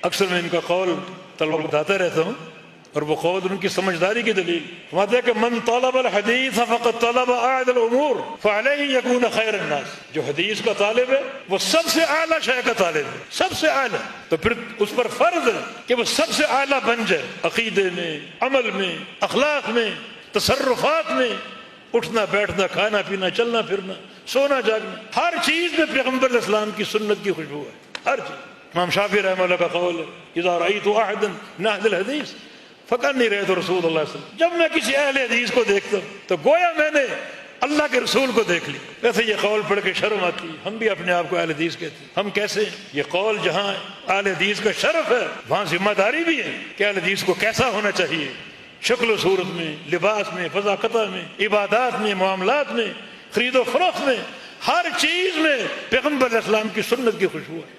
اکثر میں ان کا قول طلبہ کو بتاتا رہتا ہوں، اور وہ قول ان کی سمجھداری کی دلیل فرماتے ہیں کہ من طلب الحدیث فقد طلب اعلی الامور فعلیہ یکون خیر الناس، جو حدیث کا طالب ہے وہ سب سے اعلیٰ شے کا طالب ہے، سب سے اعلیٰ، تو پھر اس پر فرض ہے کہ وہ سب سے اعلیٰ بن جائے، عقیدے میں، عمل میں، اخلاق میں، تصرفات میں، اٹھنا بیٹھنا، کھانا پینا، چلنا پھرنا، سونا جاگنا، ہر چیز میں پیغمبر علیہ السلام کی سنت کی خوشبو ہے، ہر چیز۔ امام شافعی رحمہ اللہ کا قول ہے اذا رأیت احدا من اہل الحدیث فکأنی رأیت رسول اللہ صلی اللہ علیہ وسلم، جب میں کسی اہل حدیث کو دیکھتا ہوں تو گویا میں نے اللہ کے رسول کو دیکھ لی۔ ویسے یہ قول پڑھ کے شرم آتی ہے، ہم بھی اپنے آپ کو اہل حدیث کہتے ہیں، ہم کیسے؟ یہ قول جہاں اہل حدیث کا شرف ہے وہاں ذمہ داری بھی ہے کہ اہل حدیث کو کیسا ہونا چاہیے، شکل و صورت میں، لباس میں، فضاقتہ میں، عبادات میں، معاملات میں، خرید و فروخت میں، ہر چیز میں پیغمبر علیہ السلام کی سنت کی خوشبو ہے۔